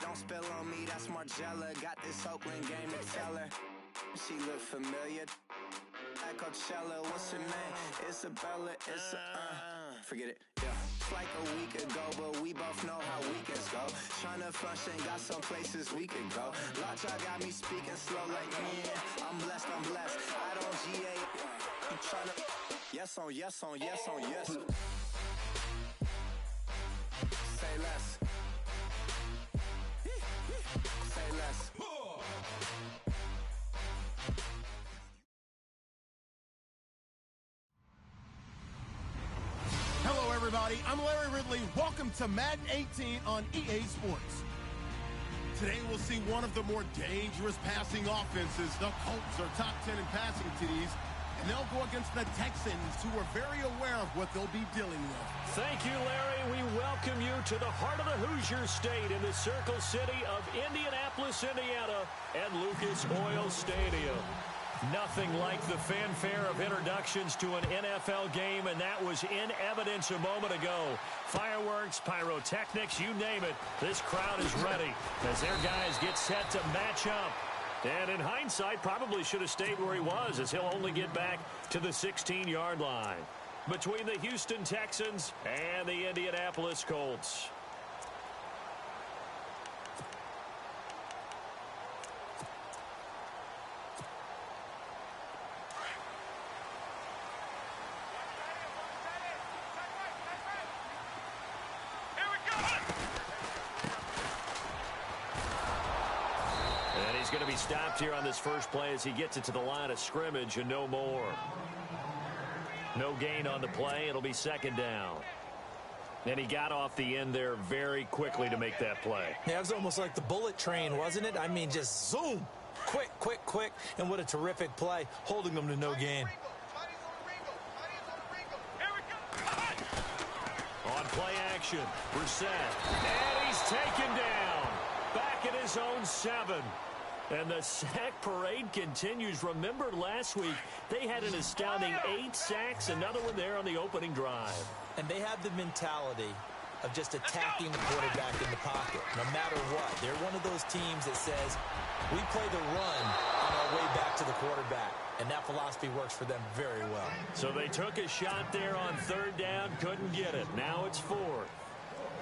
don't spill on me, that's Margella. Got this Oakland game to tell her. She look familiar. At Coachella, what's her name? Isabella, forget it, yeah. It's like a week ago, but we both know how weekends go. Tryna function, got some places we could go. Lot y'all got me speaking slow like, yeah, I'm blessed. I don't GA, I'm tryna, yes on yes on yes on yes. Say less. Say less. Hello, everybody. I'm Larry Ridley. Welcome to Madden 18 on EA Sports. Today, we'll see one of the more dangerous passing offenses. The Colts are top 10 in passing TDs, and they'll go against the Texans, who are very aware of what they'll be dealing with. Thank you, Larry. We welcome you to the heart of the Hoosier State in the Circle City of Indianapolis, Indiana, and Lucas Oil Stadium. Nothing like the fanfare of introductions to an NFL game, and that was in evidence a moment ago. Fireworks, pyrotechnics, you name it. This crowd is ready as their guys get set to match up. And in hindsight, probably should have stayed where he was, as he'll only get back to the 16-yard line. Between the Houston Texans and the Indianapolis Colts. He's going to be stopped here on this first play as he gets it to the line of scrimmage and no more. No gain on the play. It'll be second down. And he got off the end there very quickly to make that play. Yeah, it was almost like the bullet train, wasn't it? I mean, just zoom. Quick. And what a terrific play, holding them to no gain. On play action, Brissett. And he's taken down. Back at his own 7. And the sack parade continues. Remember last week, they had an astounding 8 sacks, another one there on the opening drive. And they have the mentality of just attacking the quarterback in the pocket, no matter what. They're one of those teams that says, we play the run on our way back to the quarterback. And that philosophy works for them very well. So they took a shot there on third down, couldn't get it. Now it's fourth.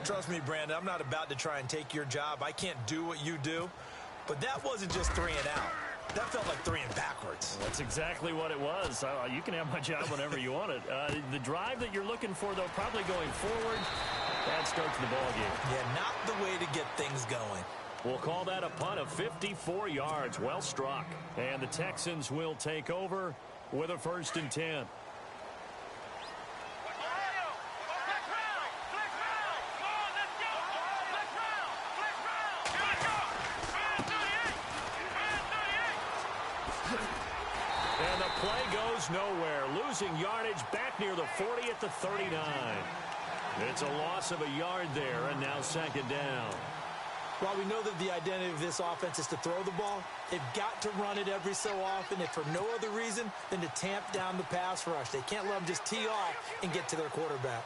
Trust me, Brandon, I'm not about to try and take your job. I can't do what you do. But that wasn't just 3 and out. That felt like 3 and backwards. That's exactly what it was. You can have my job whenever you want it. The drive that you're looking for, though, probably going forward, that starts the ball game. Yeah, not the way to get things going. We'll call that a punt of 54 yards. Well struck. And the Texans will take over with a 1st and 10. And the play goes nowhere. Losing yardage back near the 40 at the 39. It's a loss of a yard there, and now second down. While we know that the identity of this offense is to throw the ball, they've got to run it every so often, if for no other reason than to tamp down the pass rush. They can't let them just tee off and get to their quarterback.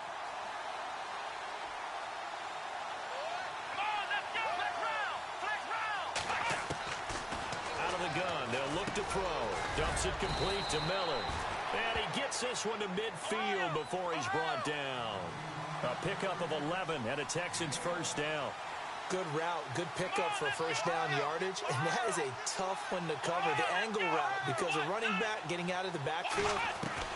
Out of the gun, they'll look to throw. Dumps it complete to Miller. And he gets this one to midfield before he's brought down. A pickup of 11 and a Texans first down. Good route, good pickup for first down yardage, and that is a tough one to cover, the angle route, because a running back getting out of the backfield,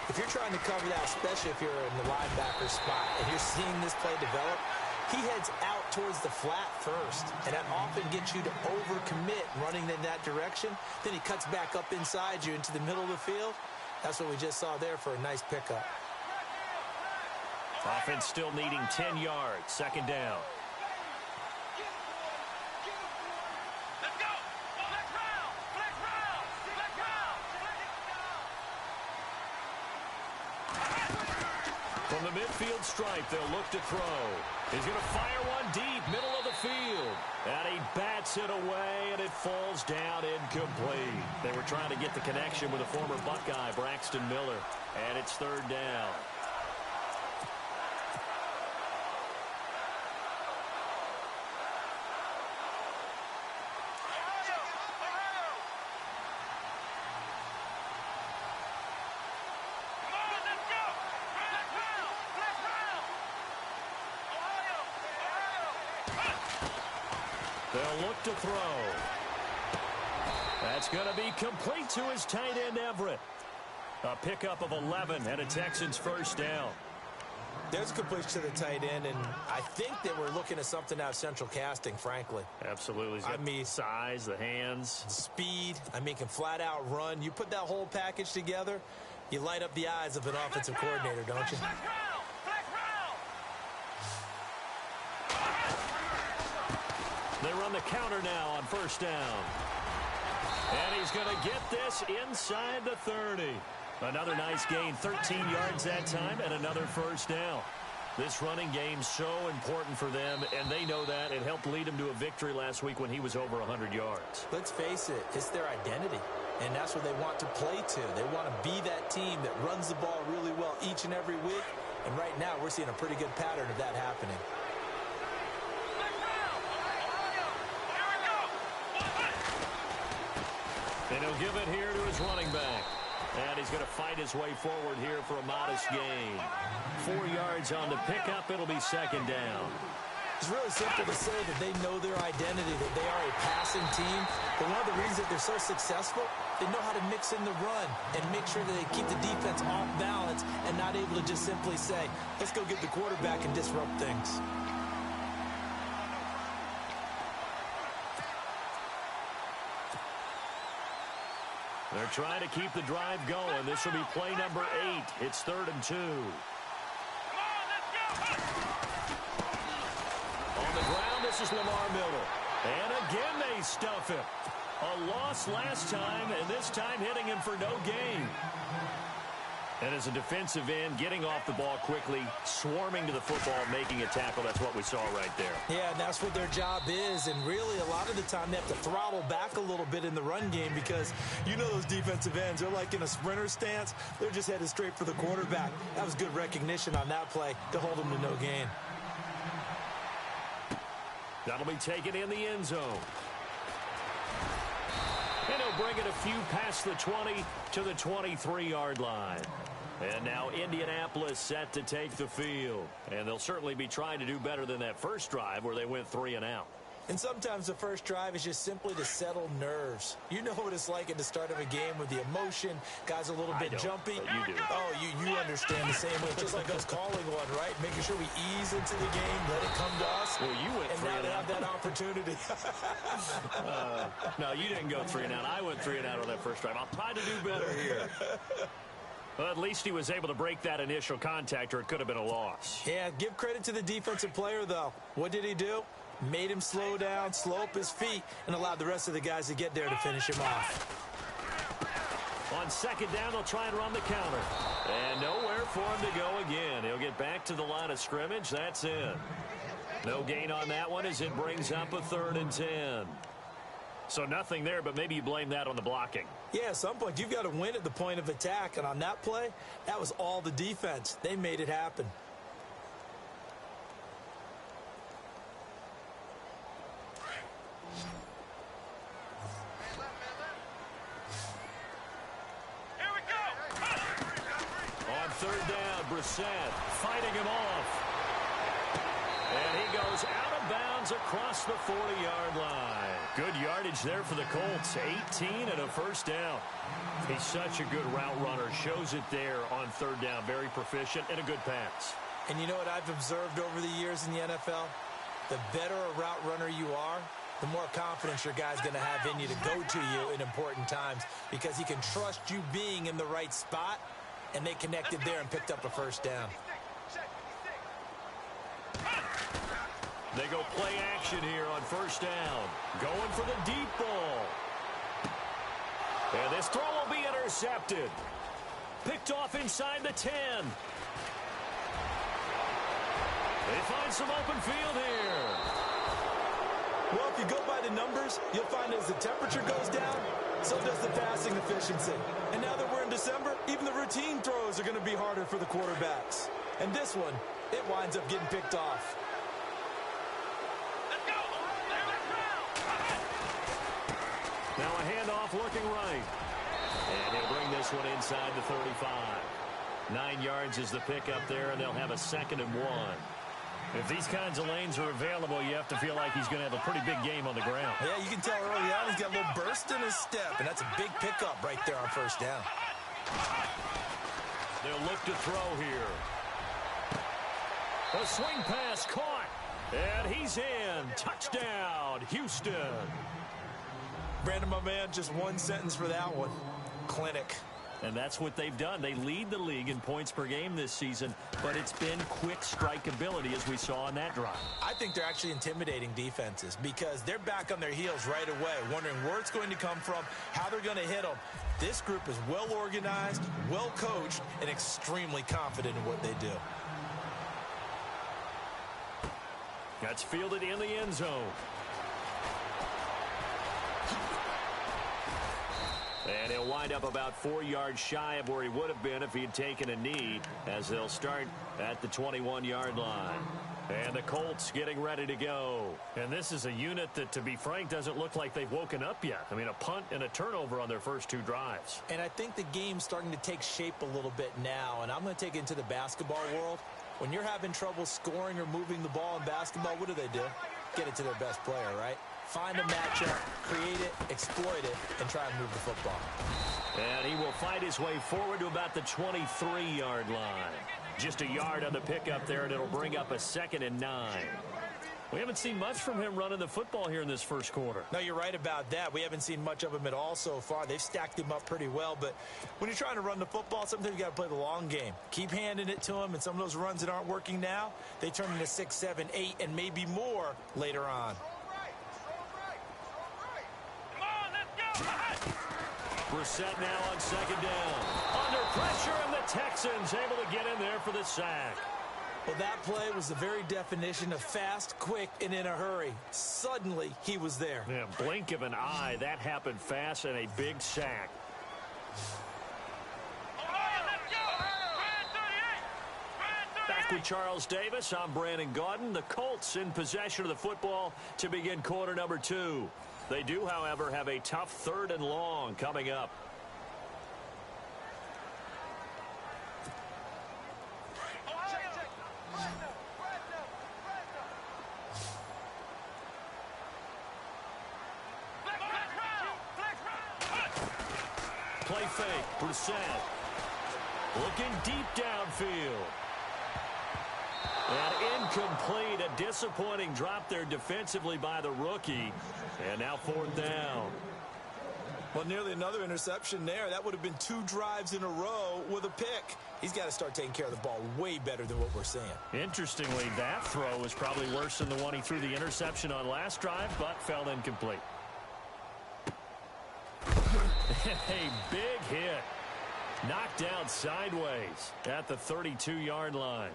if you're trying to cover that, especially if you're in the linebacker spot, and you're seeing this play develop, he heads out towards the flat first, and that often gets you to overcommit running in that direction. Then he cuts back up inside you into the middle of the field. That's what we just saw there for a nice pickup. Offense still needing 10 yards, second down. From the midfield stripe, they'll look to throw. He's going to fire one deep, middle of the field. And he bats it away, and it falls down incomplete. They were trying to get the connection with a former Buckeye, Braxton Miller. And it's third down. They'll look to throw. That's going to be complete to his tight end, Everett. A pickup of 11 and a Texans first down. There's a completion to the tight end, and I think that we're looking at something out of central casting, frankly. Absolutely. I mean, size, the hands. Speed. I mean, can flat out run. You put that whole package together, you light up the eyes of an offensive coordinator, don't you? They run the counter now on first down. And he's going to get this inside the 30. Another nice gain, 13 yards that time, and another first down. This running game so important for them, and they know that. It helped lead them to a victory last week when he was over 100 yards. Let's face it, it's their identity, and that's what they want to play to. They want to be that team that runs the ball really well each and every week, and right now we're seeing a pretty good pattern of that happening. And he'll give it here to his running back. And he's going to fight his way forward here for a modest gain. 4 yards on the pickup. It'll be second down. It's really simple to say that they know their identity, that they are a passing team. But one of the reasons that they're so successful, they know how to mix in the run and make sure that they keep the defense off balance and not able to just simply say, let's go get the quarterback and disrupt things. They're trying to keep the drive going. This will be play number 8. It's 3rd and 2. On the ground, this is Lamar Miller. And again, they stuff him. A loss last time, and this time hitting him for no gain. And as a defensive end, getting off the ball quickly, swarming to the football, making a tackle, that's what we saw right there. Yeah, and that's what their job is. And really, a lot of the time, they have to throttle back a little bit in the run game because you know those defensive ends, they're like in a sprinter stance. They're just headed straight for the quarterback. That was good recognition on that play to hold them to no gain. That'll be taken in the end zone. And he'll bring it a few past the 20 to the 23-yard line. And now Indianapolis set to take the field. And they'll certainly be trying to do better than that first drive where they went 3 and out. And sometimes the first drive is just simply to settle nerves. You know what it's like at the start of a game with the emotion. Guys a little bit jumpy. You do. Oh, you understand the same way. Just like us calling one, right? Making sure we ease into the game, let it come to us. Well, you went 3 and out. And now they have out. that opportunity. No, you didn't go 3 and out. I went 3 and out on that first drive. I'll try to do better here. Well, at least he was able to break that initial contact, or it could have been a loss. Yeah, give credit to the defensive player, though. What did he do? Made him slow down, slow up his feet, and allowed the rest of the guys to get there to finish him off. On second down, they'll try and run the counter. And nowhere for him to go again. He'll get back to the line of scrimmage. That's in. No gain on that one as it brings up a 3rd and 10. So nothing there, but maybe you blame that on the blocking. Yeah, at some point, you've got to win at the point of attack. And on that play, that was all the defense. They made it happen. On 3rd down, Brissett fighting him off. And he goes out of bounds across the 40-yard line. Good yardage there for the Colts. 18 and a first down. He's such a good route runner. Shows it there on 3rd down. Very proficient and a good pass. And you know what I've observed over the years in the NFL? The better a route runner you are, the more confidence your guy's going to have in you to go to you in important times because he can trust you being in the right spot, and they connected there and picked up a first down. They go play action here on first down. Going for the deep ball. And this throw will be intercepted. Picked off inside the 10. They find some open field here. Well, if you go by the numbers, you'll find as the temperature goes down, so does the passing efficiency. And now that we're in December, even the routine throws are going to be harder for the quarterbacks. And this one, it winds up getting picked off. Now a handoff looking right. And he'll bring this one inside the 35. 9 yards is the pickup there, and they'll have a 2nd and 1. If these kinds of lanes are available, you have to feel like he's going to have a pretty big game on the ground. Yeah, you can tell early on he's got a little burst in his step, and that's a big pickup right there on first down. They'll look to throw here. A swing pass caught, and he's in. Touchdown, Houston. Brandon, my man, just one sentence for that one. Clinic. And that's what they've done. They lead the league in points per game this season, but it's been quick strike ability as we saw on that drive. I think they're actually intimidating defenses because they're back on their heels right away, wondering where it's going to come from, how they're going to hit them. This group is well organized, well coached, and extremely confident in what they do. That's fielded in the end zone. And he'll wind up about 4 yards shy of where he would have been if he had taken a knee, as they'll start at the 21-yard line. And the Colts getting ready to go. And this is a unit that, to be frank, doesn't look like they've woken up yet. I mean, a punt and a turnover on their first 2 drives. And I think the game's starting to take shape a little bit now, and I'm going to take it into the basketball world. When you're having trouble scoring or moving the ball in basketball, what do? Get it to their best player, right? Find a matchup, create it, exploit it, and try and move the football. And he will fight his way forward to about the 23-yard line. Just a yard on the pickup there, and it'll bring up a 2nd and 9. We haven't seen much from him running the football here in this first quarter. No, you're right about that. We haven't seen much of him at all so far. They've stacked him up pretty well, but when you're trying to run the football, sometimes you got to play the long game. Keep handing it to him, and some of those runs that aren't working now, they turn into 6, 7, 8, and maybe more later on. Brissett now on 2nd down. Under pressure, and the Texans able to get in there for the sack. Well, that play was the very definition of fast, quick, and in a hurry. Suddenly, he was there. Yeah, blink of an eye. That happened fast, and a big sack. Back with Charles Davis, I'm Brandon Gaudin. The Colts in possession of the football to begin quarter number 2. They do, however, have a tough 3rd and long coming up. Play fake, Brissett. Looking deep downfield. And incomplete, a disappointing drop there defensively by the rookie. And now 4th down. Well, nearly another interception there. That would have been 2 drives in a row with a pick. He's got to start taking care of the ball way better than what we're seeing. Interestingly, that throw was probably worse than the one he threw the interception on last drive, but fell incomplete. A big hit. Knocked down sideways at the 32-yard line.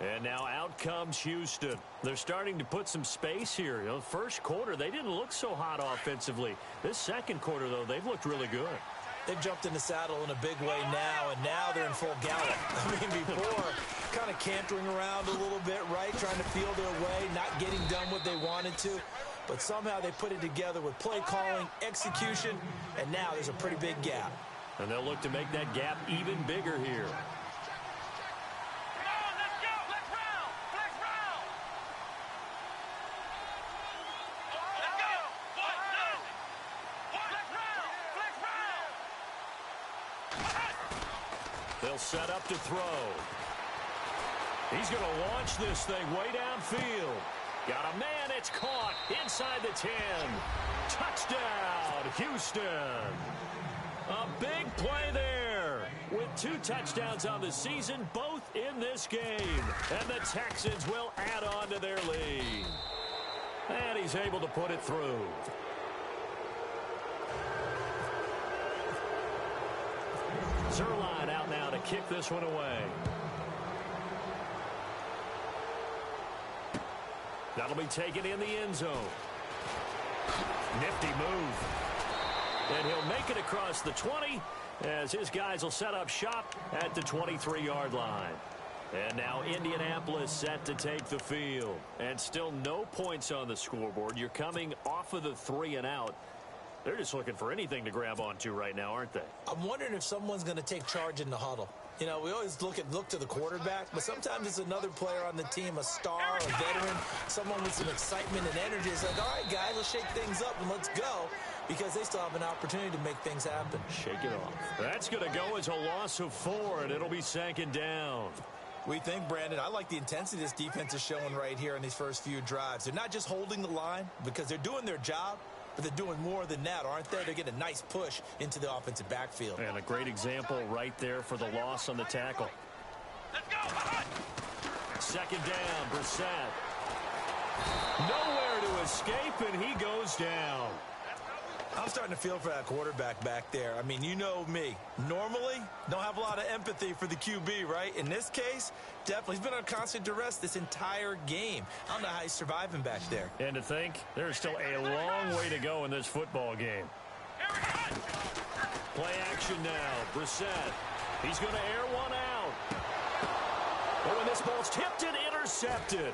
And now out comes Houston. They're starting to put some space here. You know, first quarter, they didn't look so hot offensively. This second quarter, though, they've looked really good. They've jumped in the saddle in a big way now, and now they're in full gallop. I mean, before, kind of cantering around a little bit, right, trying to feel their way, not getting done what they wanted to. But somehow they put it together with play calling, execution, and now there's a pretty big gap. And they'll look to make that gap even bigger here. They'll set up to throw. He's going to launch this thing way downfield. Got a man, it's caught inside the 10. Touchdown, Houston. A big play there with 2 touchdowns on the season, both in this game. And the Texans will add on to their lead. And he's able to put it through. Zerline out now to kick this one away. That'll be taken in the end zone. Nifty move. And he'll make it across the 20 as his guys will set up shop at the 23-yard line. And now Indianapolis set to take the field. And still no points on the scoreboard. You're coming off of the 3 and out. They're just looking for anything to grab onto right now, aren't they? I'm wondering if someone's going to take charge in the huddle. You know, we always look to the quarterback, but sometimes it's another player on the team, a star, a veteran, someone with some excitement and energy. It's like, all right, guys, let's shake things up and let's go, because they still have an opportunity to make things happen. Shake it off. That's going to go as a loss of 4, and it'll be second down. We think, Brandon, I like the intensity this defense is showing right here in these first few drives. They're not just holding the line because they're doing their job, but they're doing more than that, aren't they? They're getting a nice push into the offensive backfield. And a great example right there for the loss on the tackle. Let's go. Second down, Brissett. Nowhere to escape, and he goes down. I'm starting to feel for that quarterback back there. I mean, you know me. Normally, don't have a lot of empathy for the QB, right? In this case, definitely. He's been on constant duress this entire game. I don't know how he's surviving back there. And to think, there's still a long way to go in this football game. Play action now. Brissett. He's going to air one out. Oh, and this ball's tipped and intercepted.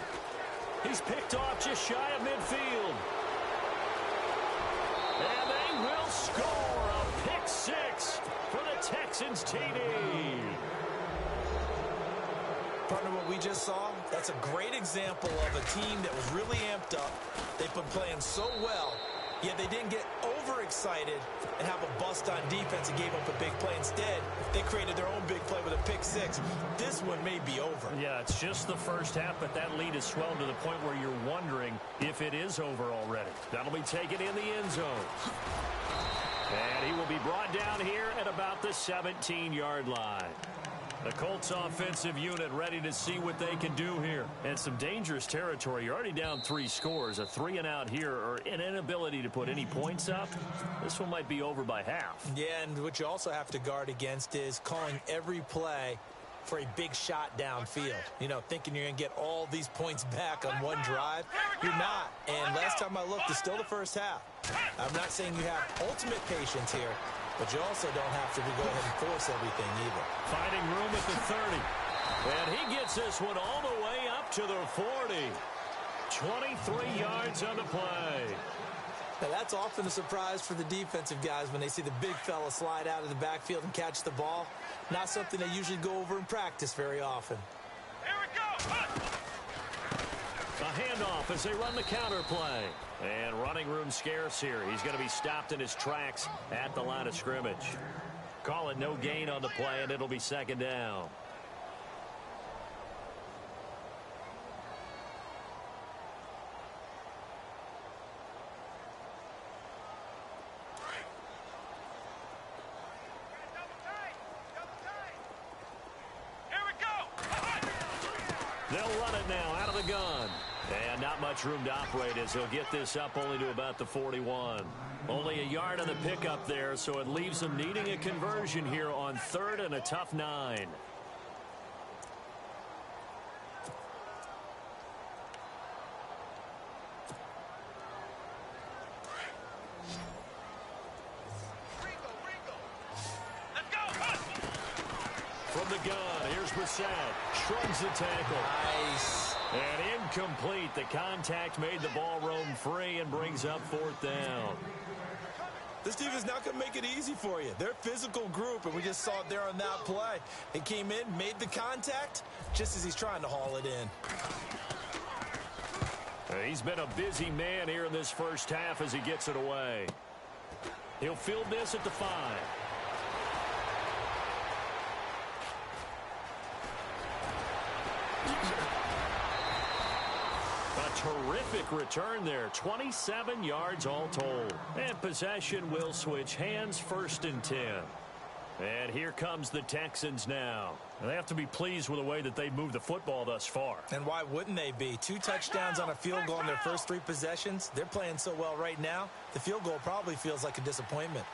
He's picked off just shy of midfield. And they will score a pick 6 for the Texans TD. Partner, what we just saw, that's a great example of a team that was really amped up. They've been playing so well, yet they didn't get overexcited and have a bust on defense and gave up a big play. Instead, they created their own big play with a pick 6. This one may be over. Yeah, it's just the first half, but that lead has swelled to the point where you're wondering if it is over already. That'll be taken in the end zone. And he will be brought down here at about the 17-yard line. The Colts offensive unit ready to see what they can do here. And some dangerous territory. You're already down 3 scores. A 3-and-out here, or an inability to put any points up. This one might be over by half. Yeah, and what you also have to guard against is calling every play for a big shot downfield. You know, thinking you're going to get all these points back on one drive. You're not. And last time I looked, it's still the first half. I'm not saying you have ultimate patience here, but you also don't have to go ahead and force everything either. Finding room at the 30. And he gets this one all the way up to the 40. 23 yards on the play. Now, that's often a surprise for the defensive guys when they see the big fella slide out of the backfield and catch the ball. Not something they usually go over in practice very often. Here we go. A handoff as they run the counter play. And running room scarce here. He's going to be stopped in his tracks at the line of scrimmage. Call it no gain on the play, and it'll be second down. Here we go. They'll run it now out of the gun. And not much room to operate as they'll get this up only to about the 41. Only a yard on the pickup there, so it leaves them needing a conversion here on 3rd and a tough 9. From the gun, here's Brissett. Shrugs the tackle. Nice. And incomplete. The contact made the ball roam free and brings up 4th down. This team is not going to make it easy for you. They're a physical group, and we just saw it there on that play. He came in, made the contact, just as he's trying to haul it in. He's been a busy man here in this first half as he gets it away. He'll field this at the 5. Terrific return there. 27 yards all told. And possession will switch hands, 1st and 10. And here comes the Texans now. They have to be pleased with the way that they moved the football thus far. And why wouldn't they be? 2 touchdowns on a field goal in their first 3 possessions. They're playing so well right now, the field goal probably feels like a disappointment.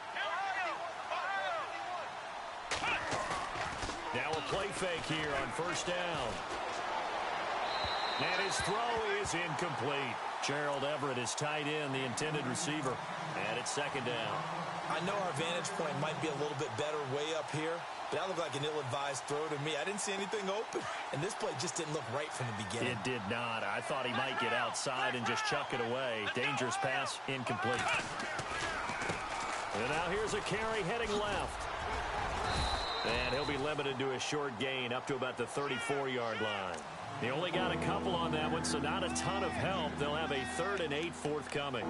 Now a play fake here on 1st down. And his throw is incomplete. Gerald Everett is tied in, the intended receiver. And it's 2nd down. I know our vantage point might be a little bit better way up here, but that looked like an ill-advised throw to me. I didn't see anything open, and this play just didn't look right from the beginning. It did not. I thought he might get outside and just chuck it away. Dangerous pass, incomplete. And now here's a carry heading left. And he'll be limited to a short gain up to about the 34-yard line. He only got a couple on that one, so not a ton of help. They'll have a 3rd and 8 forthcoming.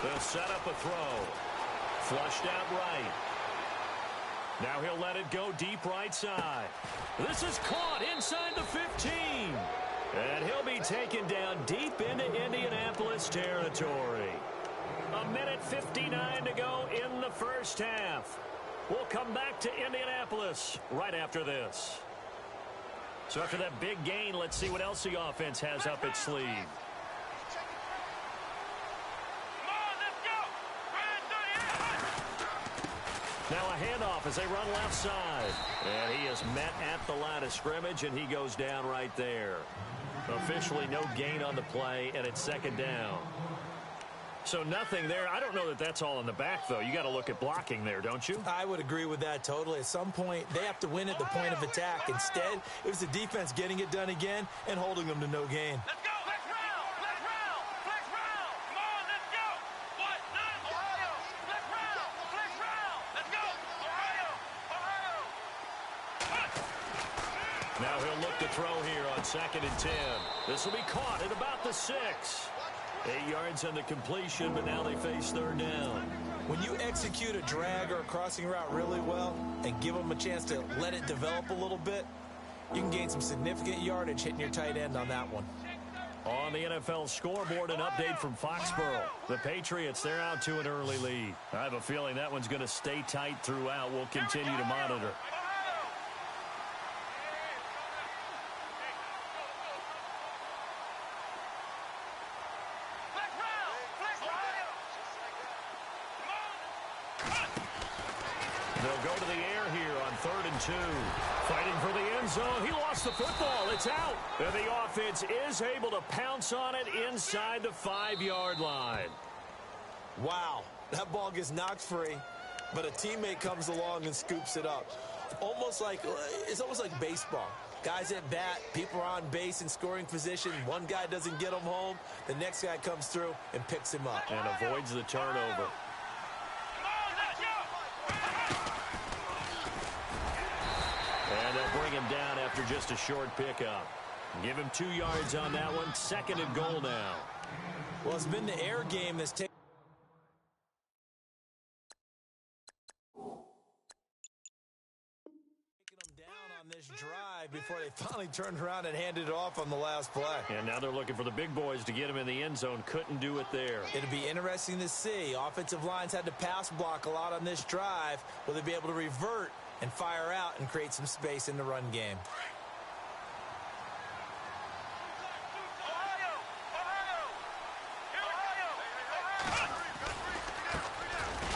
They'll set up a throw. Flushed out right. Now he'll let it go deep right side. This is caught inside the 15. And he'll be taken down deep into Indianapolis territory. 1:59 to go in the first half. We'll come back to Indianapolis right after this. So after that big gain, let's see what else the offense has up its sleeve. Now a handoff as they run left side. And he is met at the line of scrimmage, and he goes down right there. Officially no gain on the play, and it's 2nd down. So nothing there. I don't know that that's all in the back, though. You got to look at blocking there, don't you? I would agree with that totally. At some point, they have to win at the point of attack. Instead, it was the defense getting it done again and holding them to no gain. Let's go! Let's round! Let's round! Let's round! Come on, let's go! What? Ohio! Let's round! Let's round! Let's go! Ohio! Ohio! Now he'll look to throw here on 2nd and 10. This will be caught at about the 6. 8 yards on the completion, but now they face 3rd down. When you execute a drag or a crossing route really well and give them a chance to let it develop a little bit, you can gain some significant yardage hitting your tight end on that one. On the NFL scoreboard, an update from Foxborough. The Patriots, they're out to an early lead. I have a feeling that one's going to stay tight throughout. We'll continue to monitor. They'll go to the air here on 3rd and 2. Fighting for the end zone. He lost the football. It's out. And the offense is able to pounce on it inside the 5-yard line. Wow, that ball gets knocked free, but a teammate comes along and scoops it up. It's almost like baseball. Guys at bat, people are on base in scoring position. One guy doesn't get him home. The next guy comes through and picks him up. And avoids the turnover. And they'll bring him down after just a short pickup. Give him 2 yards on that one. 2nd and goal now. Well, it's been the air game that's taken them down on this drive before they finally turned around and handed it off on the last play. And now they're looking for the big boys to get him in the end zone. Couldn't do it there. It'll be interesting to see. Offensive lines had to pass block a lot on this drive. Will they be able to revert and fire out and create some space in the run game?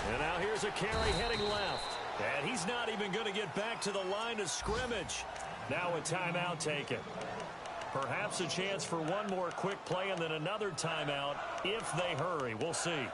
And now here's a carry heading left. And he's not even going to get back to the line of scrimmage. Now a timeout taken. Perhaps a chance for one more quick play and then another timeout if they hurry. We'll see.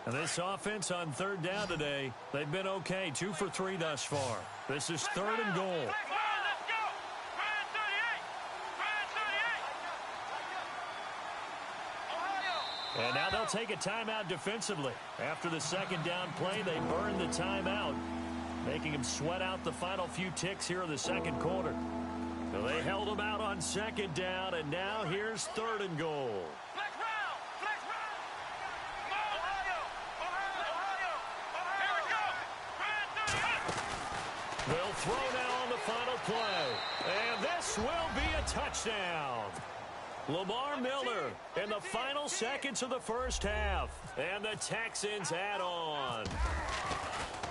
And this offense on 3rd down today, they've been okay. 2 for 3 thus far. This is 3rd and goal. And now they'll take a timeout defensively. After the 2nd down play, they burn the timeout, making them sweat out the final few ticks here in the 2nd quarter. So they held them out on 2nd down, and now here's 3rd and goal. They'll throw now on the final play. And this will be a touchdown. Lamar Miller in the final seconds of the first half. And the Texans add on.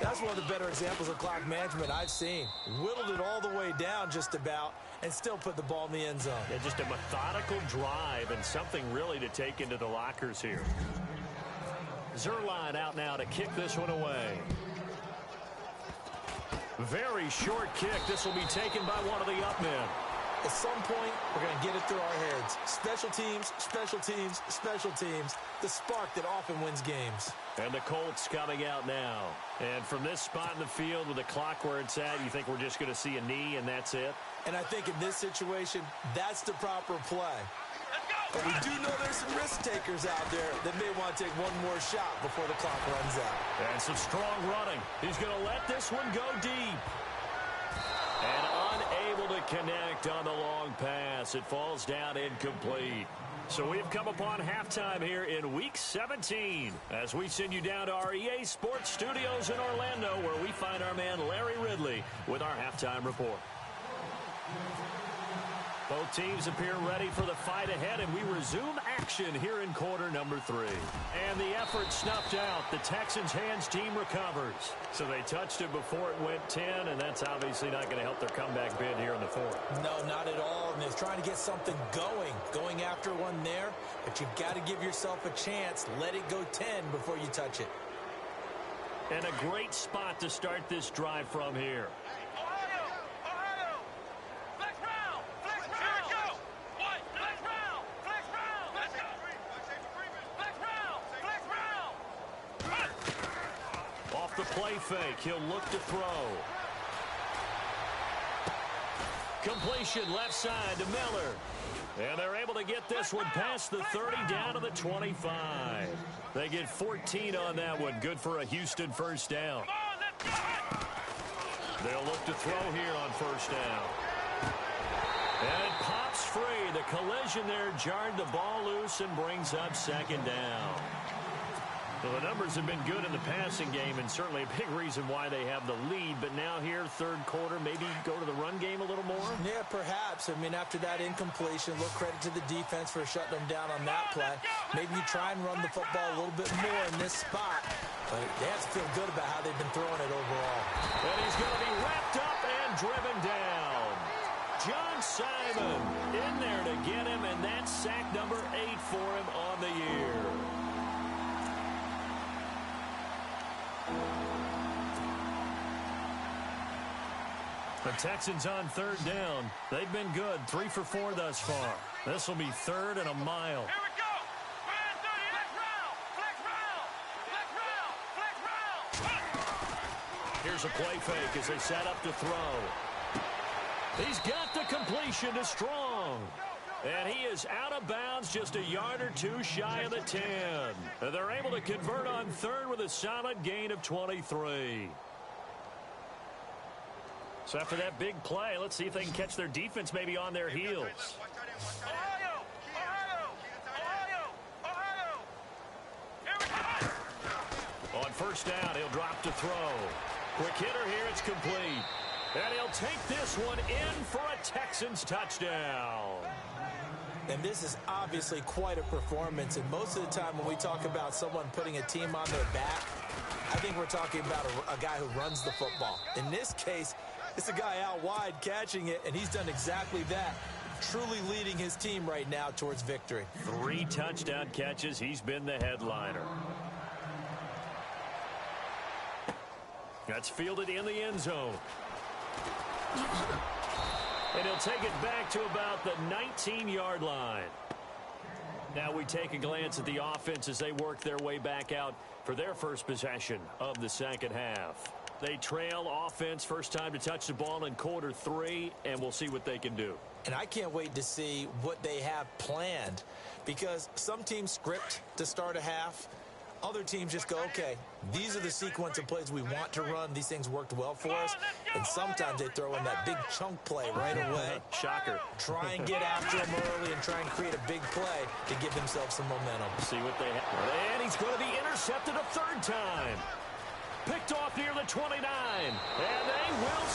That's one of the better examples of clock management I've seen. Whittled it all the way down just about and still put the ball in the end zone. Yeah, just a methodical drive and something really to take into the lockers here. Zerline out now to kick this one away. Very short kick. This will be taken by one of the up men. At some point, we're going to get it through our heads. Special teams, special teams, special teams. The spark that often wins games. And the Colts coming out now. And from this spot in the field with the clock where it's at, you think we're just going to see a knee and that's it? And I think in this situation, that's the proper play. But we do know there's some risk takers out there that may want to take one more shot before the clock runs out. And some strong running. He's going to let this one go deep. And unable to connect on the long pass. It falls down incomplete. So we've come upon halftime here in Week 17 as we send you down to our EA Sports Studios in Orlando where we find our man Larry Ridley with our halftime report. Both teams appear ready for the fight ahead, and we resume action here in quarter number 3. And the effort snuffed out. The Texans' hands team recovers. So they touched it before it went 10, and that's obviously not going to help their comeback bid here in the fourth. No, not at all. And they're trying to get something going after one there. But you've got to give yourself a chance. Let it go 10 before you touch it. And a great spot to start this drive from here. The play fake. He'll look to throw. Completion left side to Miller. And they're able to get this one past the 30 down to the 25. They get 14 on that one. Good for a Houston first down. They'll look to throw here on first down. And it pops free. The collision there jarred the ball loose and brings up second down. Well, the numbers have been good in the passing game and certainly a big reason why they have the lead. But now here, third quarter, maybe go to the run game a little more? Yeah, perhaps. I mean, after that incompletion, a little credit to the defense for shutting them down on that play. Maybe you try and run the football a little bit more in this spot. But they have to feel good about how they've been throwing it overall. And he's going to be wrapped up and driven down. John Simon in there to get him, and that's sack number 8 for him on the year. The Texans on third down. They've been good. 3 for 4 thus far. This will be third and a mile. Here we go. Flex round. Here's a play fake as they set up to throw. He's got the completion to Strong. And he is out of bounds just a yard or two shy of the 10. And they're able to convert on third with a solid gain of 23. So after that big play, let's see if they can catch their defense maybe on their heels. Ohio. Here we go. On first down, he'll drop to throw. Quick hitter here, it's complete. And he'll take this one in for a Texans touchdown. And this is obviously quite a performance. And most of the time when we talk about someone putting a team on their back, I think we're talking about a guy who runs the football. In this case, it's a guy out wide catching it, and he's done exactly that. Truly leading his team right now towards victory. 3 touchdown catches. He's been the headliner. That's fielded in the end zone. And he'll take it back to about the 19-yard line. Now we take a glance at the offense as they work their way back out for their first possession of the second half. They trail offense, first time to touch the ball in quarter 3, and we'll see what they can do. And I can't wait to see what they have planned, because some teams script to start a half. Other teams just go, okay, these are the sequence of plays we want to run. These things worked well for us. And sometimes they throw in that big chunk play right away. Shocker. Try and get after them early and try and create a big play to give themselves some momentum. See what they have. And he's going to be intercepted a third time. Picked off near the 29. And they will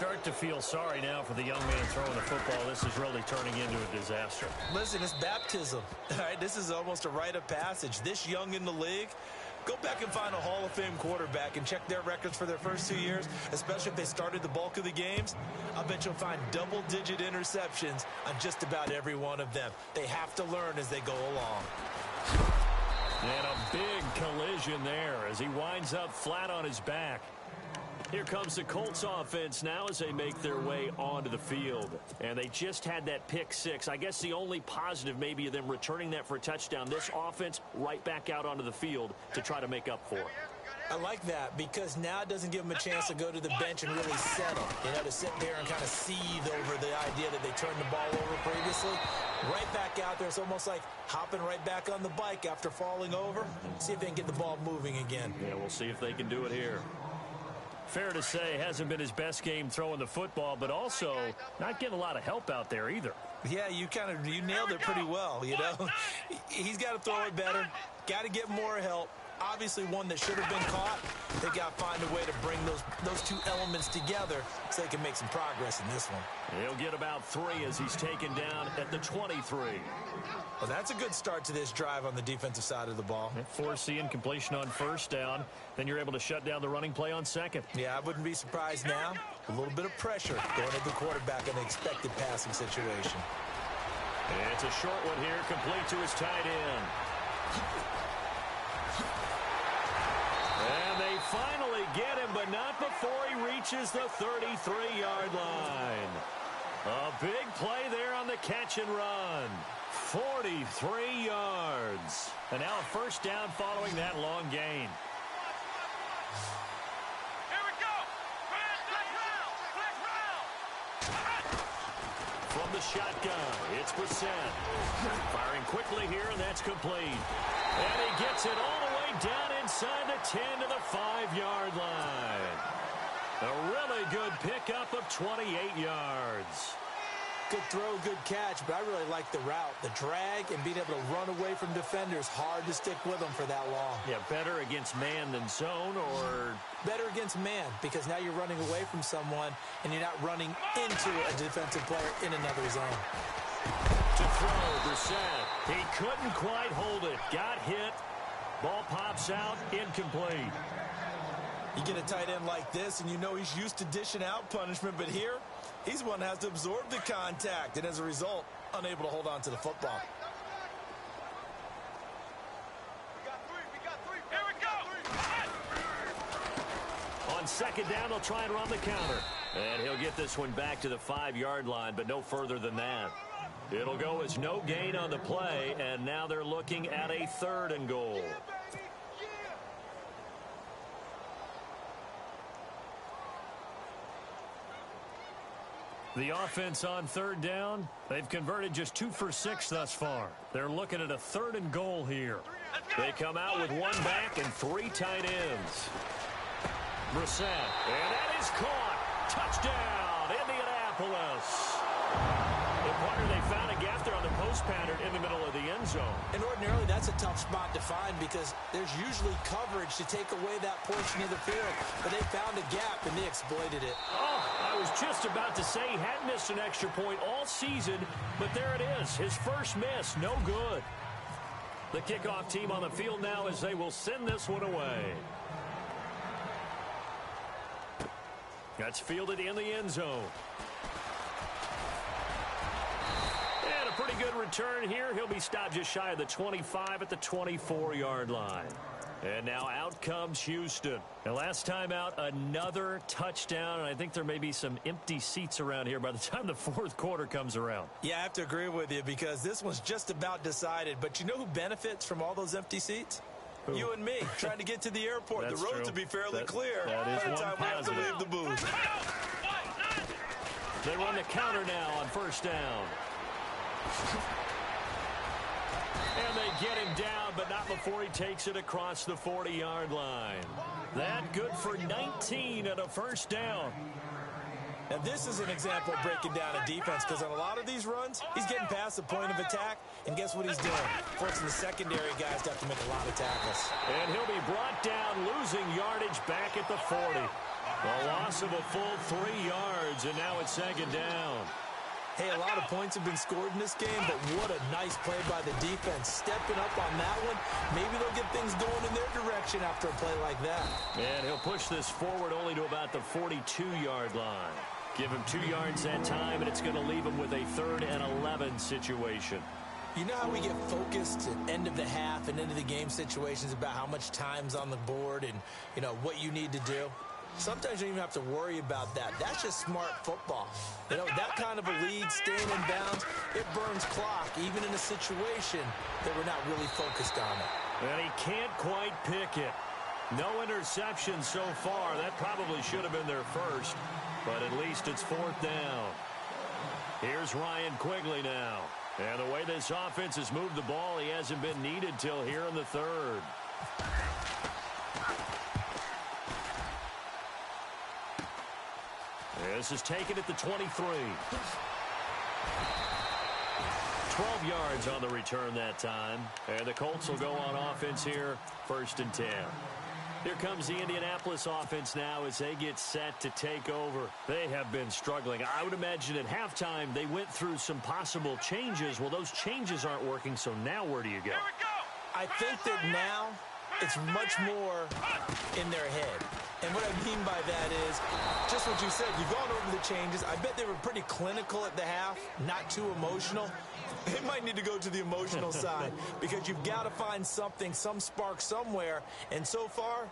start to feel sorry now for the young man throwing the football. This is really turning into a disaster. Listen, it's baptism. All right, this is almost a rite of passage. This young in the league, go back and find a Hall of Fame quarterback and check their records for their first 2 years, especially if they started the bulk of the games. I bet you'll find double-digit interceptions on just about every one of them. They have to learn as they go along. And a big collision there as he winds up flat on his back. Here comes the Colts offense now as they make their way onto the field. And they just had that pick six. I guess the only positive maybe of them returning that for a touchdown. This offense right back out onto the field to try to make up for it. I like that because now it doesn't give them a chance to go to the bench and really settle. To sit there and kind of seethe over the idea that they turned the ball over previously. Right back out there. It's almost like hopping right back on the bike after falling over. See if they can get the ball moving again. Yeah, we'll see if they can do it here. Fair to say, hasn't been his best game throwing the football, but also not getting a lot of help out there either. Yeah, you nailed it pretty well, He's got to throw it better, got to get more help. Obviously one that should have been caught. They got to find a way to bring those two elements together so they can make some progress in this one. He'll get about 3 as he's taken down at the 23. Well, that's a good start to this drive on the defensive side of the ball. Force the incompletion on first down. Then you're able to shut down the running play on second. Yeah, I wouldn't be surprised now. A little bit of pressure going at the quarterback in an expected passing situation. And it's a short one here, complete to his tight end. And they finally get him, but not before he reaches the 33-yard line. A big play there on the catch and run. 43 yards. And now a first down following that long gain. Here we go. Flash round. From the shotgun, it's Brissett. Firing quickly here, and that's complete. And he gets it all the way down inside the 10 to the 5-yard line. A really good pickup of 28 yards. Good throw, good catch, but I really like the route. The drag and being able to run away from defenders, hard to stick with them for that long. Yeah, better against man than zone, or better against man, because now you're running away from someone and you're not running into a defensive player in another zone. To throw, Brissett. He couldn't quite hold it. Got hit. Ball pops out, incomplete. You get a tight end like this, and you know he's used to dishing out punishment, but here, he's the one that has to absorb the contact, and as a result, unable to hold on to the football. We got three. Here we go. On second down, they'll try and run the counter. And he'll get this one back to the 5-yard line, but no further than that. It'll go as no gain on the play, and now they're looking at a 3rd and goal. The offense on 3rd down, they've converted just 2 for 6 thus far. They're looking at a 3rd and goal here. They come out with 1 back and 3 tight ends. Brissett, and that is caught. Touchdown, Indianapolis. The punter, they found a gap there on the post pattern in the middle of the end zone. And ordinarily, that's a tough spot to find because there's usually coverage to take away that portion of the field. But they found a gap, and they exploited it. Oh, I was just about to say he hadn't missed an extra point all season, but there it is. His first miss, no good. The kickoff team on the field now as they will send this one away. That's fielded in the end zone. And a pretty good return here. He'll be stopped just shy of the 25 at the 24-yard line. And now out comes Houston. And last time out, another touchdown. And I think there may be some empty seats around here by the time the 4th quarter comes around. Yeah, I have to agree with you because this one's just about decided. But you know who benefits from all those empty seats? Who? You and me, trying to get to the airport. The roads will be fairly clear that is by the time one we have to leave the booth. They run the counter now on first down. And they get him down, but not before he takes it across the 40-yard line. That good for 19 and a first down. And this is an example of breaking down a defense because on a lot of these runs, he's getting past the point of attack, and guess what he's doing? Forcing the secondary guys to have to make a lot of tackles. And he'll be brought down, losing yardage back at the 40. A loss of a full 3 yards, and now it's second down. Hey, a lot of points have been scored in this game, but what a nice play by the defense. Stepping up on that one, maybe they'll get things going in their direction after a play like that. And he'll push this forward only to about the 42-yard line. Give him 2 yards that time, and it's going to leave him with a 3rd and 11 situation. You know how we get focused at end of the half and into the game situations about how much time's on the board and, what you need to do? Sometimes you don't even have to worry about that. That's just smart football. That kind of a lead, staying in bounds, it burns clock, even in a situation that we're not really focused on it. And he can't quite pick it. No interception so far. That probably should have been their first, but at least it's 4th down. Here's Ryan Quigley now. And the way this offense has moved the ball, he hasn't been needed till here in the 3rd. This is taken at the 23. 12 yards on the return that time. And the Colts will go on offense here, 1st and 10. Here comes the Indianapolis offense now as they get set to take over. They have been struggling. I would imagine at halftime they went through some possible changes. Well, those changes aren't working, so now where do you go? I think that now it's much more in their head. And what I mean by that is just what you said. You've gone over the changes. I bet they were pretty clinical at the half, not too emotional. They might need to go to the emotional side because you've got to find something, some spark somewhere. And so far,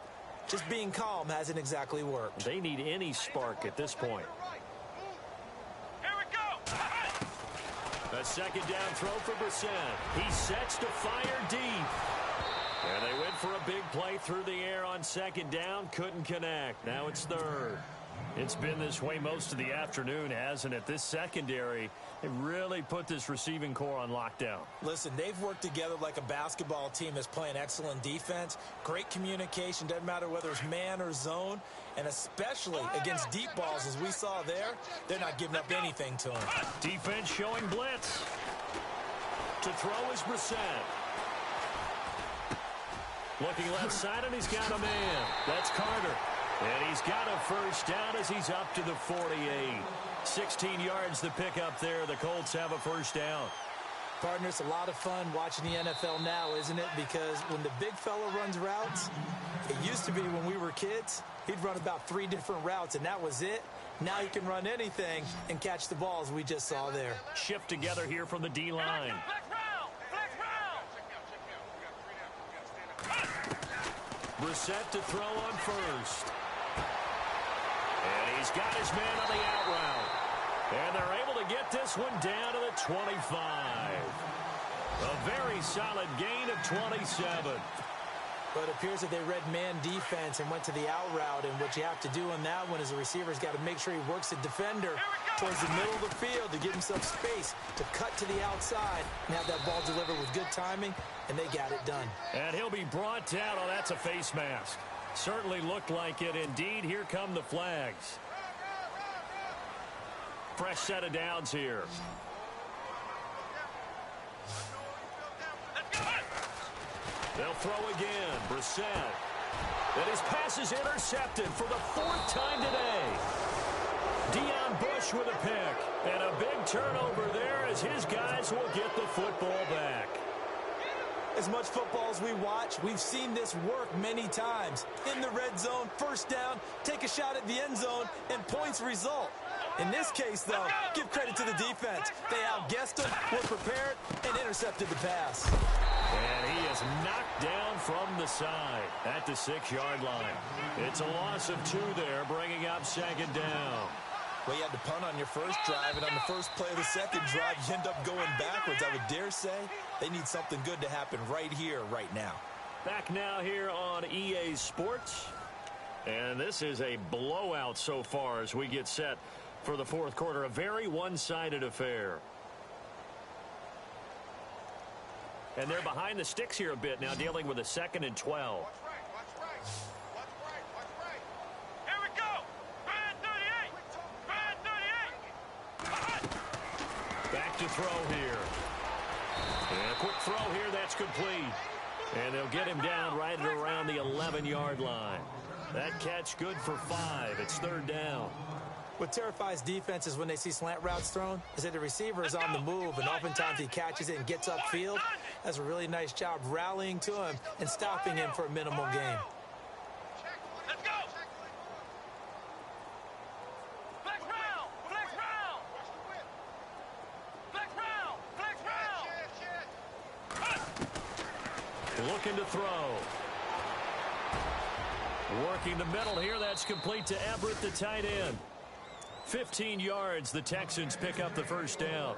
just being calm hasn't exactly worked. They need any spark at this point. Here we go. A 2nd down throw for Brissett. He sets to fire deep. And they went for a big play through the air on 2nd down. Couldn't connect. Now it's 3rd. It's been this way most of the afternoon, hasn't it? This secondary, they really put this receiving core on lockdown. Listen, they've worked together like a basketball team that's playing excellent defense. Great communication. Doesn't matter whether it's man or zone. And especially against deep balls, as we saw there, they're not giving up anything to them. Defense showing blitz. To throw is Brissett. Looking left side, and he's got a man. That's Carter. And he's got a 1st down as he's up to the 48. 16 yards to pick up there. The Colts have a 1st down. Partner, it's a lot of fun watching the NFL now, isn't it? Because when the big fella runs routes, it used to be when we were kids, he'd run about 3 different routes, and that was it. Now he can run anything and catch the balls we just saw there. Shift together here from the D-line. Brissett to throw on 1st. And he's got his man on the out route. And they're able to get this one down to the 25. A very solid gain of 27. But it appears that they read man defense and went to the out route. And what you have to do on that one is the receiver's got to make sure he works the defender towards the middle of the field to give himself space to cut to the outside and have that ball delivered with good timing, and they got it done. And he'll be brought down. Oh, that's a face mask. Certainly looked like it. Indeed, here come the flags. Fresh set of downs here. They'll throw again. Brissett. And his pass is intercepted for the 4th time today. Deion Bush with a pick. And a big turnover there as his guys will get the football back. As much football as we watch, we've seen this work many times. In the red zone, 1st down, take a shot at the end zone, and points result. In this case, though, give credit to the defense. They outguessed them, were prepared, and intercepted the pass. And he is knocked down from the side at the 6-yard line. It's a loss of 2 there, bringing up 2nd down. Well, you had to punt on your first drive, and on the first play of the second drive, you end up going backwards. I would dare say they need something good to happen right here, right now. Back now here on EA Sports. And this is a blowout so far as we get set for the 4th quarter. A very one-sided affair. And they're behind the sticks here a bit now, dealing with a 2nd and 12. Back to throw here. And a quick throw here, that's complete. And they'll get him down right at around the 11-yard line. That catch good for 5. It's third down. What terrifies defenses when they see slant routes thrown is that the receiver is on the move, and oftentimes he catches it and gets upfield. Does a really nice job rallying to him and stopping him for a minimal gain. Let's go. Flex round. Flex round. Flex round. Flex round. Looking to throw. Working the middle here. That's complete to Everett, the tight end. 15 yards. The Texans pick up the first down.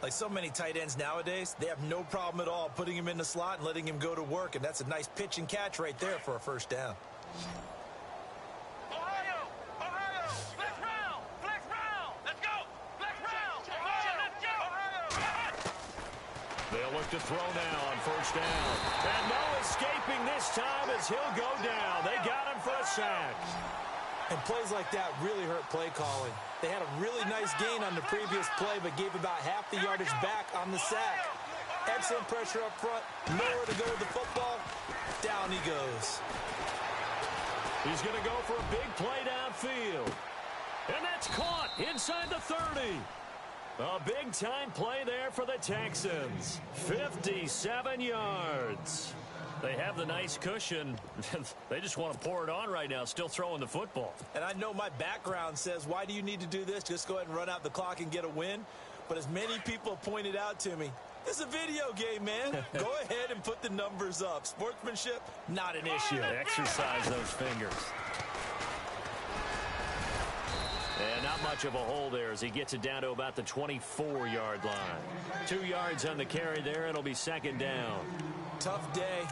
Like so many tight ends nowadays, they have no problem at all putting him in the slot and letting him go to work, and that's a nice pitch and catch right there for a first down. Ohio. Flex round. Flex round. Let's go. Flex round. Ohio. Let's go. Ohio. They'll look to throw now on first down. And no escaping this time as he'll go down. They got him for a sack. And plays like that really hurt play calling. They had a really nice gain on the previous play, but gave about half the yardage back on the sack. Excellent pressure up front. Nowhere to go with the football. Down he goes. He's going to go for a big play downfield. And that's caught inside the 30. A big-time play there for the Texans. 57 yards. They have the nice cushion. They just want to pour it on right now, still throwing the football. And I know my background says, why do you need to do this? Just go ahead and run out the clock and get a win. But as many people pointed out to me, it's a video game, man. Go ahead and put the numbers up. Sportsmanship, not an issue. Exercise those fingers. And not much of a hole there as he gets it down to about the 24-yard line. 2 yards on the carry there. It'll be second down. Tough day.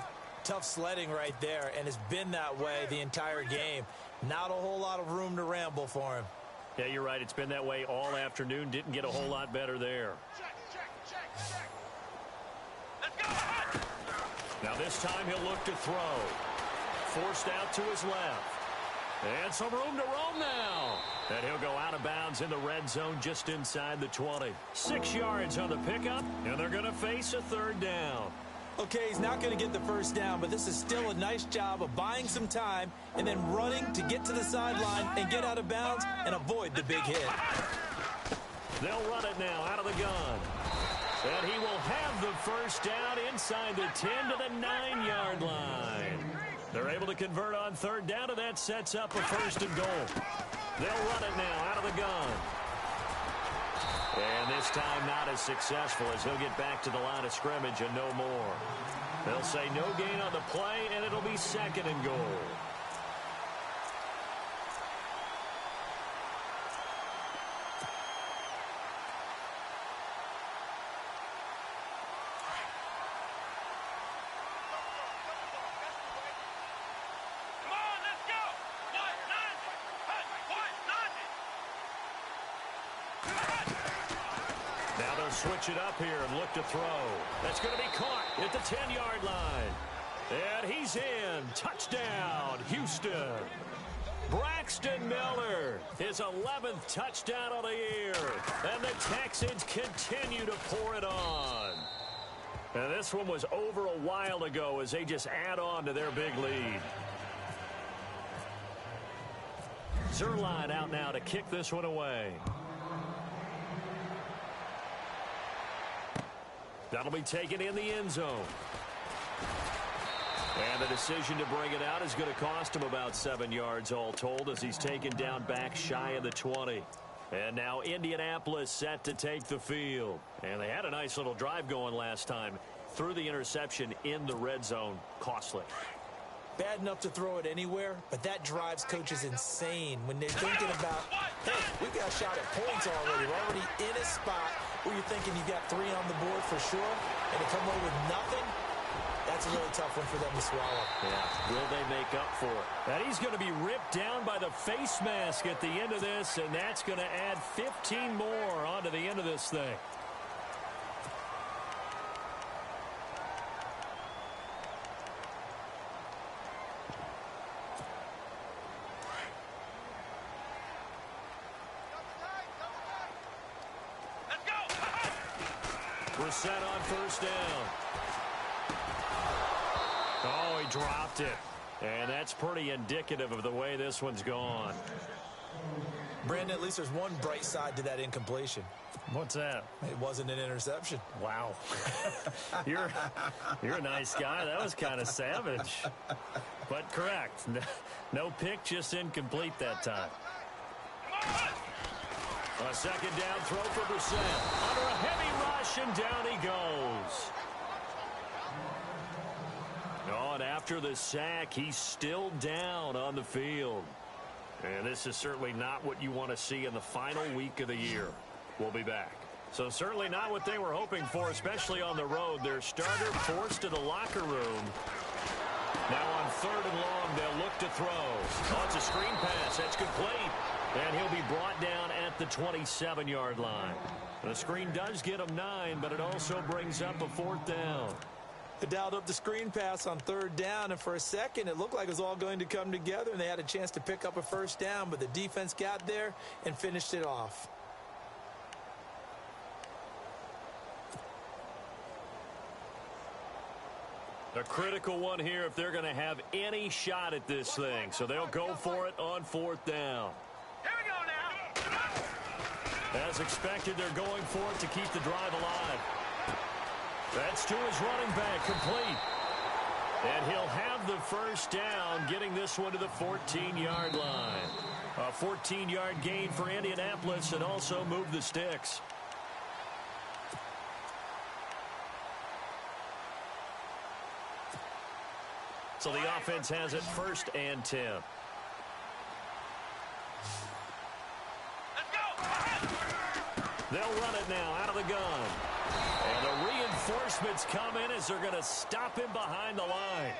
Tough sledding right there, and it's been that way the entire game. Not a whole lot of room to ramble for him. Yeah, you're right. It's been that way all afternoon. Didn't get a whole lot better there. Let's go. Now this time he'll look to throw. Forced out to his left. And some room to roam now. And he'll go out of bounds in the red zone just inside the 20. 6 yards on the pickup, and they're going to face a third down. Okay, he's not going to get the first down, but this is still a nice job of buying some time and then running to get to the sideline and get out of bounds and avoid the big hit. They'll run it now out of the gun. And he will have the first down inside the 10 to the 9-yard line. They're able to convert on third down, and that sets up a first and goal. They'll run it now out of the gun. And this time not as successful as he'll get back to the line of scrimmage and no more. They'll say no gain on the play, and it'll be second and goal. Come on, let's go. Now they'll switch it up here and look to throw. That's going to be caught at the 10-yard line. And he's in. Touchdown, Houston. Braxton Miller, his 11th touchdown of the year. And the Texans continue to pour it on. And this one was over a while ago as they just add on to their big lead. Zerline out now to kick this one away. That'll be taken in the end zone. And the decision to bring it out is going to cost him about 7 yards all told as he's taken down back shy of the 20. And now Indianapolis set to take the field. And they had a nice little drive going last time. Threw the interception in the red zone. Costly. Bad enough to throw it anywhere, but that drives coaches insane when they're thinking about, hey, we got a shot at points already. We're already in a spot where you're thinking you've got 3 on the board for sure, and to come away with nothing, that's a really tough one for them to swallow. Yeah, will they make up for it? And he's going to be ripped down by the face mask at the end of this, and that's going to add 15 more onto the end of this thing. We're set on first down. Oh, he dropped it. And that's pretty indicative of the way this one's gone. Brandon, at least there's one bright side to that incompletion. What's that? It wasn't an interception. Wow. You're a nice guy. That was kind of savage. But correct. No pick, just incomplete that time. A second down throw for Brissett. Under a heavy rush, and down he goes. Oh, and after the sack, he's still down on the field. And this is certainly not what you want to see in the final week of the year. We'll be back. So certainly not what they were hoping for, especially on the road. Their starter forced to the locker room. Now on 3rd and long, they'll look to throw. Oh, it's a screen pass. That's complete. And he'll be brought down at the 27-yard line. The screen does get him 9, but it also brings up a 4th down. They dialed up the screen pass on 3rd down, and for a second it looked like it was all going to come together, and they had a chance to pick up a 1st down, but the defense got there and finished it off. A critical one here if they're going to have any shot at this thing. So they'll go for it on 4th down. Here we go now. As expected, they're going for it to keep the drive alive. That's to his running back, complete. And he'll have the 1st down, getting this one to the 14-yard line. A 14-yard gain for Indianapolis, and also move the sticks. So the offense has it 1st and 10. Let's go. They'll run it now out of the gun. And the reinforcements come in as they're going to stop him behind the line.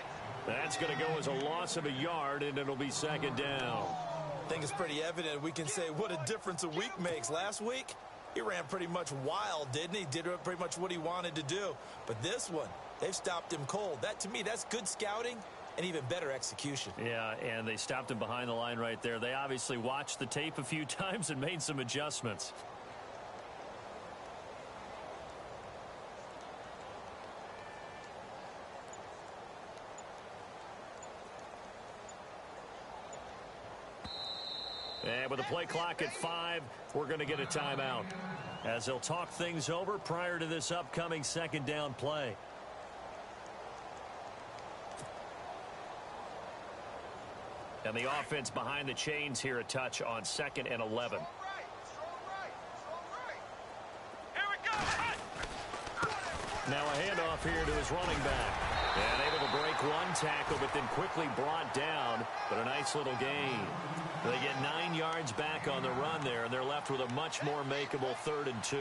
That's going to go as a loss of a yard, and it'll be 2nd down. I think it's pretty evident. We can say what a difference a week makes. Last week, he ran pretty much wild, didn't he? Did pretty much what he wanted to do. But this one, they've stopped him cold. That, to me, that's good scouting and even better execution. Yeah, and they stopped him behind the line right there. They obviously watched the tape a few times and made some adjustments. And with the play clock at 5, we're going to get a timeout as they'll talk things over prior to this upcoming 2nd down play. And the offense behind the chains here a touch on 2nd and 11. Here we go. Now a handoff here to his running back. And able to break one tackle, but then quickly brought down. But a nice little gain. They get 9 yards back on the run there, and they're left with a much more makeable 3rd and 2.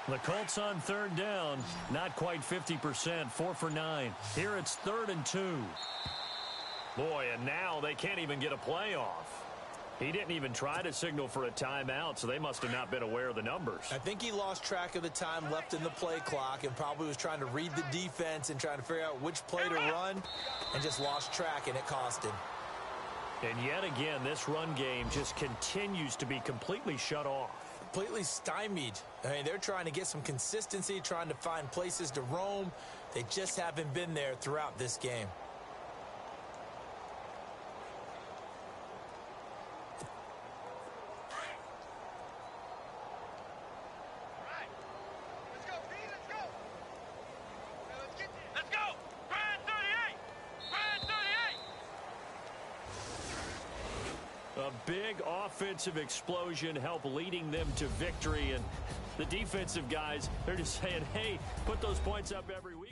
The Colts on 3rd down, not quite 50%, 4 for 9. Here it's 3rd and 2. Boy, and now they can't even get a play off. He didn't even try to signal for a timeout, so they must have not been aware of the numbers. I think he lost track of the time left in the play clock and probably was trying to read the defense and trying to figure out which play to run and just lost track, and it cost him. And yet again, this run game just continues to be completely shut off. Completely stymied. I mean, they're trying to get some consistency, trying to find places to roam. They just haven't been there throughout this game. Let's go. Brand 38. Brand 38. A big offensive explosion helped leading them to victory, and the defensive guys, they're just saying, hey, put those points up every week.